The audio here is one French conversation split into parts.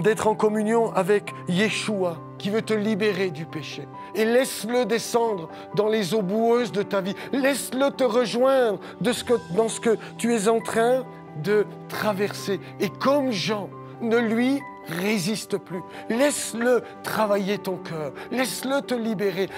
d'être en communion avec Yeshua qui veut te libérer du péché. Et laisse-le descendre dans les eaux boueuses de ta vie. Laisse-le te rejoindre dans ce que tu es en train de traverser. Et comme Jean, ne lui résiste plus. Laisse-le travailler ton cœur. Laisse-le te libérer.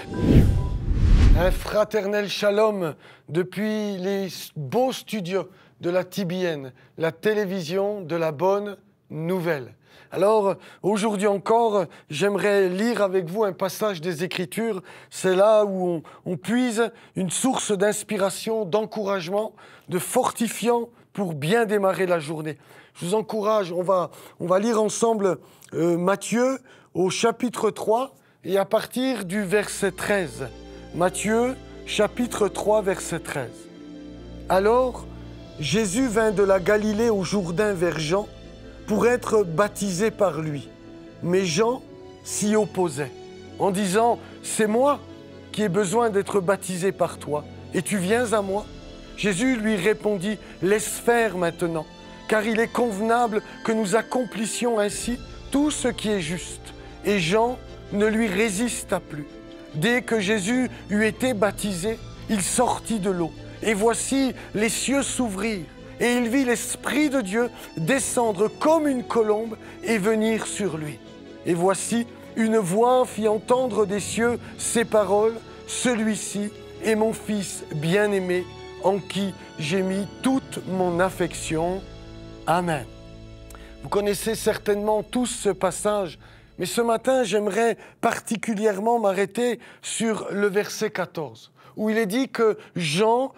Un fraternel shalom depuis les beaux studios de la TBN, la télévision de la bonne nouvelle. Alors, aujourd'hui encore, j'aimerais lire avec vous un passage des Écritures. C'est là où on puise une source d'inspiration, d'encouragement, de fortifiant pour bien démarrer la journée. Je vous encourage, on va lire ensemble Matthieu au chapitre 3 et à partir du verset 13. Matthieu, chapitre 3, verset 13. Alors, Jésus vint de la Galilée au Jourdain vers Jean pour être baptisé par lui. Mais Jean s'y opposait, en disant « C'est moi qui ai besoin d'être baptisé par toi, et tu viens à moi ?» Jésus lui répondit « Laisse faire maintenant, car il est convenable que nous accomplissions ainsi tout ce qui est juste. » Et Jean ne lui résista plus. Dès que Jésus eut été baptisé, il sortit de l'eau. Et voici, les cieux s'ouvrirent, et il vit l'Esprit de Dieu descendre comme une colombe et venir sur lui. Et voici, une voix fit entendre des cieux ces paroles, « Celui-ci est mon Fils bien-aimé, en qui j'ai mis toute mon affection. Amen. » Vous connaissez certainement tous ce passage, mais ce matin, j'aimerais particulièrement m'arrêter sur le verset 14, où il est dit que Jean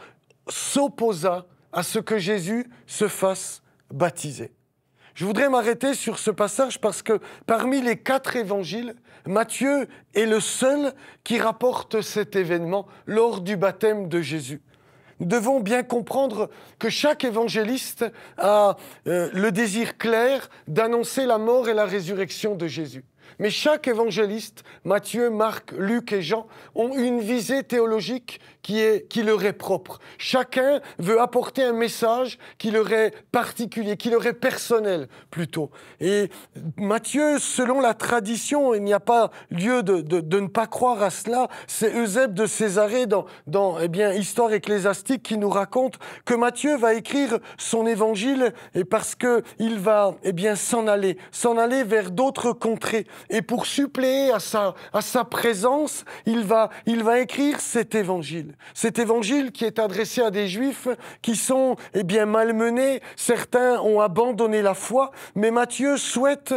s'opposa à ce que Jésus se fasse baptiser. Je voudrais m'arrêter sur ce passage parce que parmi les 4 évangiles, Matthieu est le seul qui rapporte cet événement lors du baptême de Jésus. Nous devons bien comprendre que chaque évangéliste a le désir clair d'annoncer la mort et la résurrection de Jésus. Mais chaque évangéliste, Matthieu, Marc, Luc et Jean, ont une visée théologique qui leur est propre. Chacun veut apporter un message qui leur est particulier, qui leur est personnel plutôt. Et Matthieu, selon la tradition, il n'y a pas lieu de ne pas croire à cela, c'est Eusèbe de Césarée dans Histoire ecclésiastique qui nous raconte que Matthieu va écrire son évangile et parce qu'il va s'en aller vers d'autres contrées. Et pour suppléer à sa présence, il va écrire cet évangile. Cet évangile qui est adressé à des Juifs qui sont malmenés. Certains ont abandonné la foi, mais Matthieu souhaite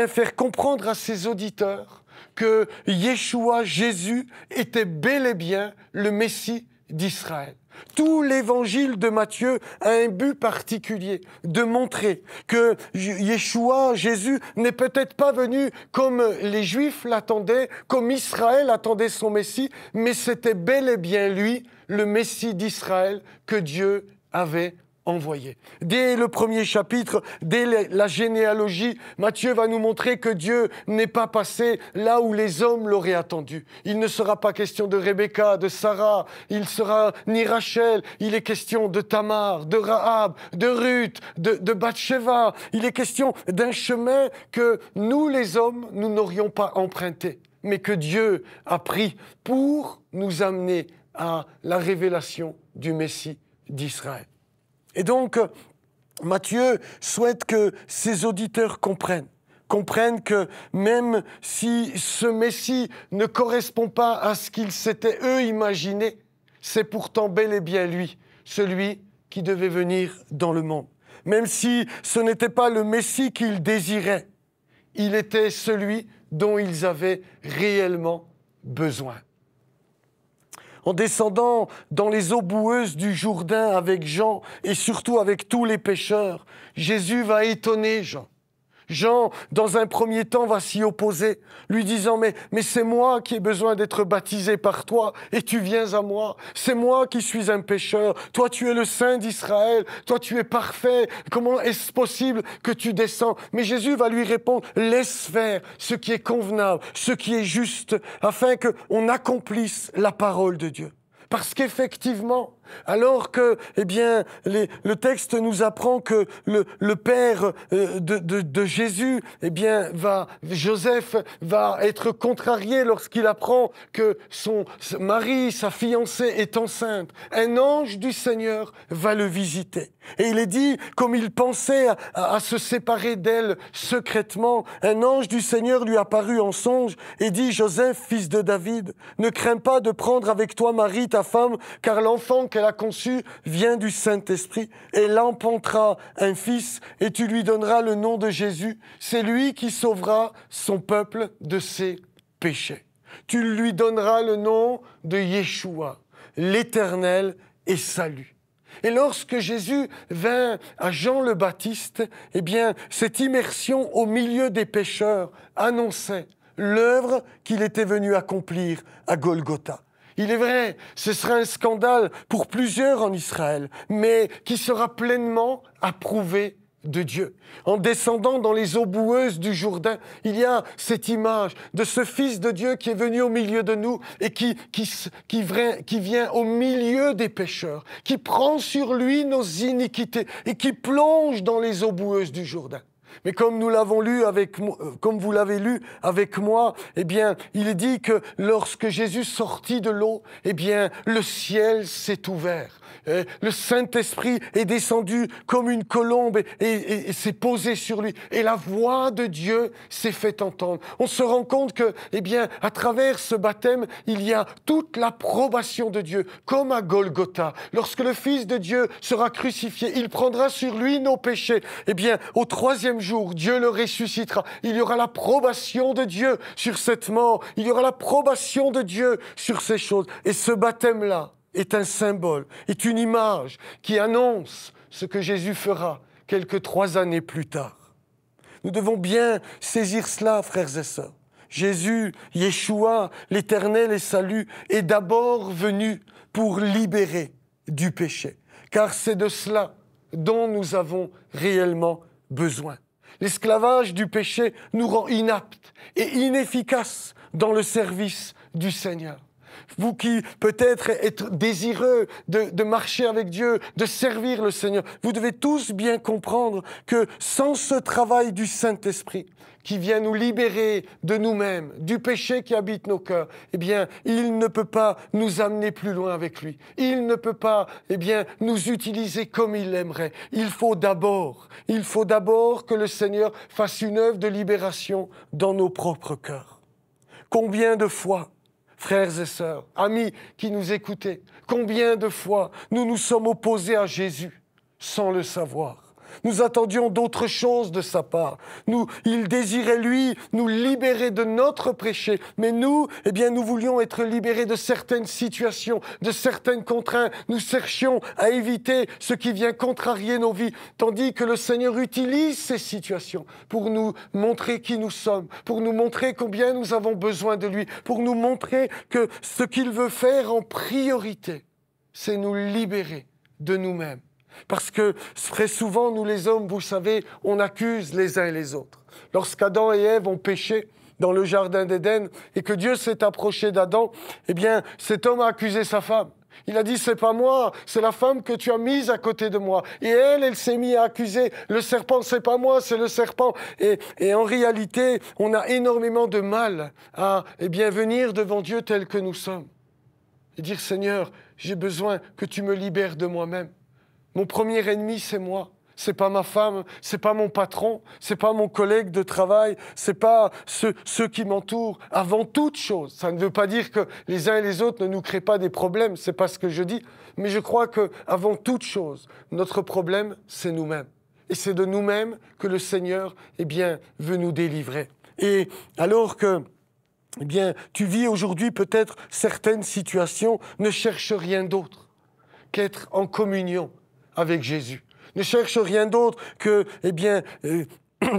faire comprendre à ses auditeurs que Yeshua, Jésus, était bel et bien le Messie d'Israël. Tout l'évangile de Matthieu a un but particulier, de montrer que Yeshua, Jésus, n'est peut-être pas venu comme les Juifs l'attendaient, comme Israël attendait son Messie, mais c'était bel et bien lui, le Messie d'Israël, que Dieu avait envoyé. Dès le premier chapitre, dès la généalogie, Matthieu va nous montrer que Dieu n'est pas passé là où les hommes l'auraient attendu. Il ne sera pas question de Rebecca, de Sarah, il sera ni Rachel, il est question de Tamar, de Rahab, de Ruth, de Bathsheba. Il est question d'un chemin que nous les hommes, nous n'aurions pas emprunté, mais que Dieu a pris pour nous amener à la révélation du Messie d'Israël. Et donc, Matthieu souhaite que ses auditeurs comprennent que même si ce Messie ne correspond pas à ce qu'ils s'étaient eux imaginé, c'est pourtant bel et bien lui, celui qui devait venir dans le monde. Même si ce n'était pas le Messie qu'ils désiraient, il était celui dont ils avaient réellement besoin. En descendant dans les eaux boueuses du Jourdain avec Jean et surtout avec tous les pécheurs, Jésus va étonner Jean. Jean, dans un premier temps, va s'y opposer, lui disant « Mais c'est moi qui ai besoin d'être baptisé par toi et tu viens à moi. C'est moi qui suis un pécheur. Toi, tu es le Saint d'Israël. Toi, tu es parfait. Comment est-ce possible que tu descends ?» Mais Jésus va lui répondre « Laisse faire ce qui est convenable, ce qui est juste, afin qu'on accomplisse la parole de Dieu. » Parce qu'effectivement, Alors que, eh bien, le texte nous apprend que le père de Jésus, eh bien, Joseph va être contrarié lorsqu'il apprend que son mari, sa fiancée, est enceinte. Un ange du Seigneur va le visiter. Et il est dit, comme il pensait à se séparer d'elle secrètement, un ange du Seigneur lui apparut en songe et dit, Joseph, fils de David, ne crains pas de prendre avec toi Marie, ta femme, car l'enfant qu'elle a conçu vient du Saint-Esprit. Elle enfantera un fils et tu lui donneras le nom de Jésus. C'est lui qui sauvera son peuple de ses péchés. Tu lui donneras le nom de Yeshua, l'Éternel est salut. Et lorsque Jésus vint à Jean le Baptiste, eh bien, cette immersion au milieu des pécheurs annonçait l'œuvre qu'il était venu accomplir à Golgotha. Il est vrai, ce sera un scandale pour plusieurs en Israël, mais qui sera pleinement approuvé de Dieu. En descendant dans les eaux boueuses du Jourdain, il y a cette image de ce Fils de Dieu qui est venu au milieu de nous et qui vient au milieu des pécheurs, qui prend sur lui nos iniquités et qui plonge dans les eaux boueuses du Jourdain. Mais comme nous l'avons lu comme vous l'avez lu avec moi, eh bien, il est dit que lorsque Jésus sortit de l'eau, eh bien, le ciel s'est ouvert. Le Saint-Esprit est descendu comme une colombe et s'est posé sur lui. Et la voix de Dieu s'est fait entendre. On se rend compte que, eh bien, à travers ce baptême, il y a toute l'approbation de Dieu, comme à Golgotha. Lorsque le Fils de Dieu sera crucifié, il prendra sur lui nos péchés. Eh bien, au troisième jour, Dieu le ressuscitera. Il y aura l'approbation de Dieu sur cette mort. Il y aura l'approbation de Dieu sur ces choses. Et ce baptême-là est un symbole, est une image qui annonce ce que Jésus fera quelques 3 années plus tard. Nous devons bien saisir cela, frères et sœurs. Jésus, Yeshua, l'Éternel et salut, est d'abord venu pour libérer du péché, car c'est de cela dont nous avons réellement besoin. L'esclavage du péché nous rend inaptes et inefficaces dans le service du Seigneur. Vous qui peut-être êtes désireux de marcher avec Dieu, de servir le Seigneur, vous devez tous bien comprendre que sans ce travail du Saint-Esprit qui vient nous libérer de nous-mêmes, du péché qui habite nos cœurs, eh bien, il ne peut pas nous amener plus loin avec lui. Il ne peut pas, eh bien, nous utiliser comme il l'aimerait. Il faut d'abord que le Seigneur fasse une œuvre de libération dans nos propres cœurs. Combien de fois, frères et sœurs, amis qui nous écoutez, combien de fois nous nous sommes opposés à Jésus sans le savoir. Nous attendions d'autres choses de sa part. Il désirait, lui, nous libérer de notre péché. Mais nous, eh bien, nous voulions être libérés de certaines situations, de certaines contraintes. Nous cherchions à éviter ce qui vient contrarier nos vies. Tandis que le Seigneur utilise ces situations pour nous montrer qui nous sommes, pour nous montrer combien nous avons besoin de lui, pour nous montrer que ce qu'il veut faire en priorité, c'est nous libérer de nous-mêmes. Parce que très souvent, nous les hommes, vous savez, on accuse les uns et les autres. Lorsqu'Adam et Ève ont péché dans le jardin d'Éden et que Dieu s'est approché d'Adam, eh bien, cet homme a accusé sa femme. Il a dit, c'est pas moi, c'est la femme que tu as mise à côté de moi. Et elle s'est mise à accuser le serpent, c'est pas moi, c'est le serpent. Et en réalité, on a énormément de mal à, eh bien, venir devant Dieu tel que nous sommes. Et dire, Seigneur, j'ai besoin que tu me libères de moi-même. Mon premier ennemi, c'est moi. C'est pas ma femme, c'est pas mon patron, c'est pas mon collègue de travail, c'est pas ceux qui m'entourent. Avant toute chose, ça ne veut pas dire que les uns et les autres ne nous créent pas des problèmes, c'est pas ce que je dis, mais je crois que avant toute chose, notre problème, c'est nous-mêmes. Et c'est de nous-mêmes que le Seigneur, eh bien, veut nous délivrer. Et alors que, eh bien, tu vis aujourd'hui peut-être certaines situations, ne cherche rien d'autre qu'être en communion avec Jésus. Ne cherche rien d'autre que, eh bien,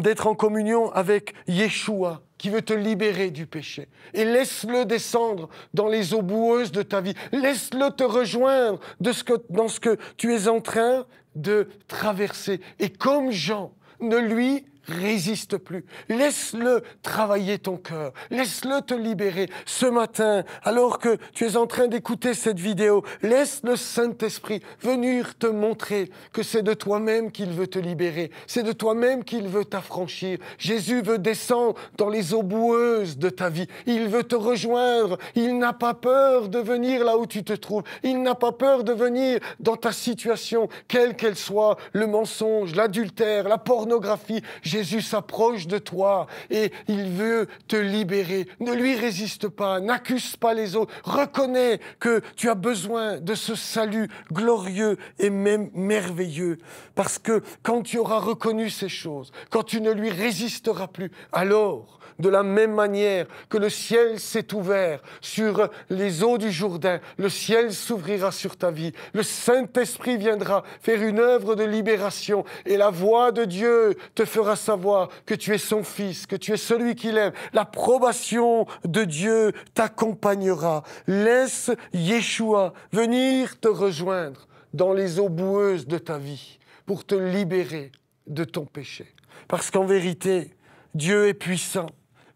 d'être en communion avec Yeshua, qui veut te libérer du péché. Et laisse-le descendre dans les eaux boueuses de ta vie. Laisse-le te rejoindre dans ce que tu es en train de traverser. Et comme Jean, ne lui résiste plus. Laisse-le travailler ton cœur. Laisse-le te libérer. Ce matin, alors que tu es en train d'écouter cette vidéo, laisse le Saint-Esprit venir te montrer que c'est de toi-même qu'il veut te libérer. C'est de toi-même qu'il veut t'affranchir. Jésus veut descendre dans les eaux boueuses de ta vie. Il veut te rejoindre. Il n'a pas peur de venir là où tu te trouves. Il n'a pas peur de venir dans ta situation, quelle qu'elle soit, le mensonge, l'adultère, la pornographie. Jésus s'approche de toi et il veut te libérer. Ne lui résiste pas, n'accuse pas les autres. Reconnais que tu as besoin de ce salut glorieux et même merveilleux. Parce que quand tu auras reconnu ces choses, quand tu ne lui résisteras plus, alors, de la même manière que le ciel s'est ouvert sur les eaux du Jourdain, le ciel s'ouvrira sur ta vie. Le Saint-Esprit viendra faire une œuvre de libération et la voix de Dieu te fera savoir que tu es son fils, que tu es celui qu'il aime. L'approbation de Dieu t'accompagnera. Laisse Yeshua venir te rejoindre dans les eaux boueuses de ta vie pour te libérer de ton péché. Parce qu'en vérité, Dieu est puissant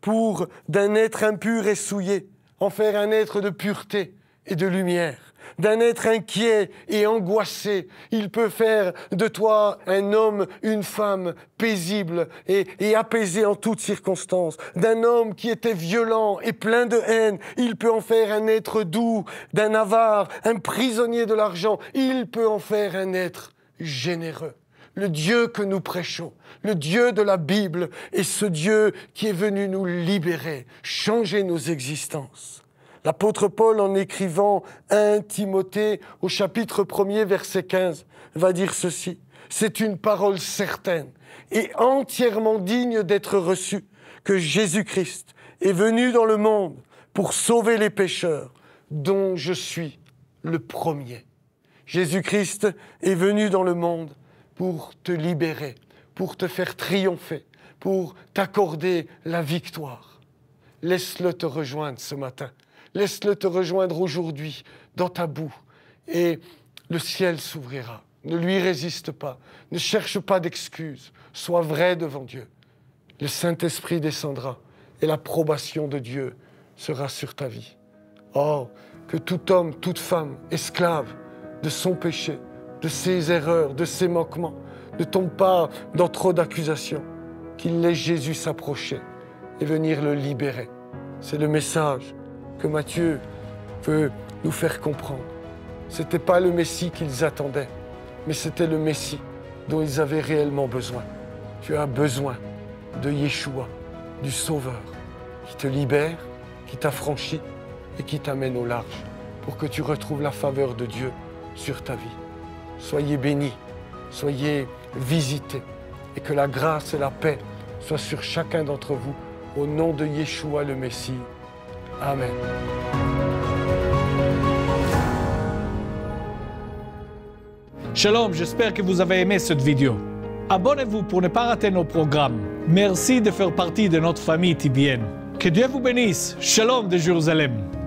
pour d'un être impur et souillé en faire un être de pureté et de lumière. D'un être inquiet et angoissé, il peut faire de toi un homme, une femme paisible et apaisé en toutes circonstances. D'un homme qui était violent et plein de haine, il peut en faire un être doux. D'un avare, un prisonnier de l'argent, il peut en faire un être généreux. Le Dieu que nous prêchons, le Dieu de la Bible, est ce Dieu qui est venu nous libérer, changer nos existences. L'apôtre Paul, en écrivant 1 Timothée au chapitre 1er, verset 15, va dire ceci. C'est une parole certaine et entièrement digne d'être reçue que Jésus-Christ est venu dans le monde pour sauver les pécheurs, dont je suis le premier. Jésus-Christ est venu dans le monde pour te libérer, pour te faire triompher, pour t'accorder la victoire. Laisse-le te rejoindre ce matin. Laisse-le te rejoindre aujourd'hui dans ta boue et le ciel s'ouvrira. Ne lui résiste pas. Ne cherche pas d'excuses. Sois vrai devant Dieu. Le Saint-Esprit descendra et l'approbation de Dieu sera sur ta vie. Oh, que tout homme, toute femme, esclave de son péché, de ses erreurs, de ses manquements, ne tombe pas dans trop d'accusations, qu'il laisse Jésus s'approcher et venir le libérer. C'est le message que Matthieu veut nous faire comprendre. Ce n'était pas le Messie qu'ils attendaient, mais c'était le Messie dont ils avaient réellement besoin. Tu as besoin de Yeshua, du Sauveur, qui te libère, qui t'affranchit et qui t'amène au large pour que tu retrouves la faveur de Dieu sur ta vie. Soyez bénis, soyez visités et que la grâce et la paix soient sur chacun d'entre vous au nom de Yeshua le Messie. Amen. Shalom, j'espère que vous avez aimé cette vidéo. Abonnez-vous pour ne pas rater nos programmes. Merci de faire partie de notre famille TBN. Que Dieu vous bénisse. Shalom de Jérusalem.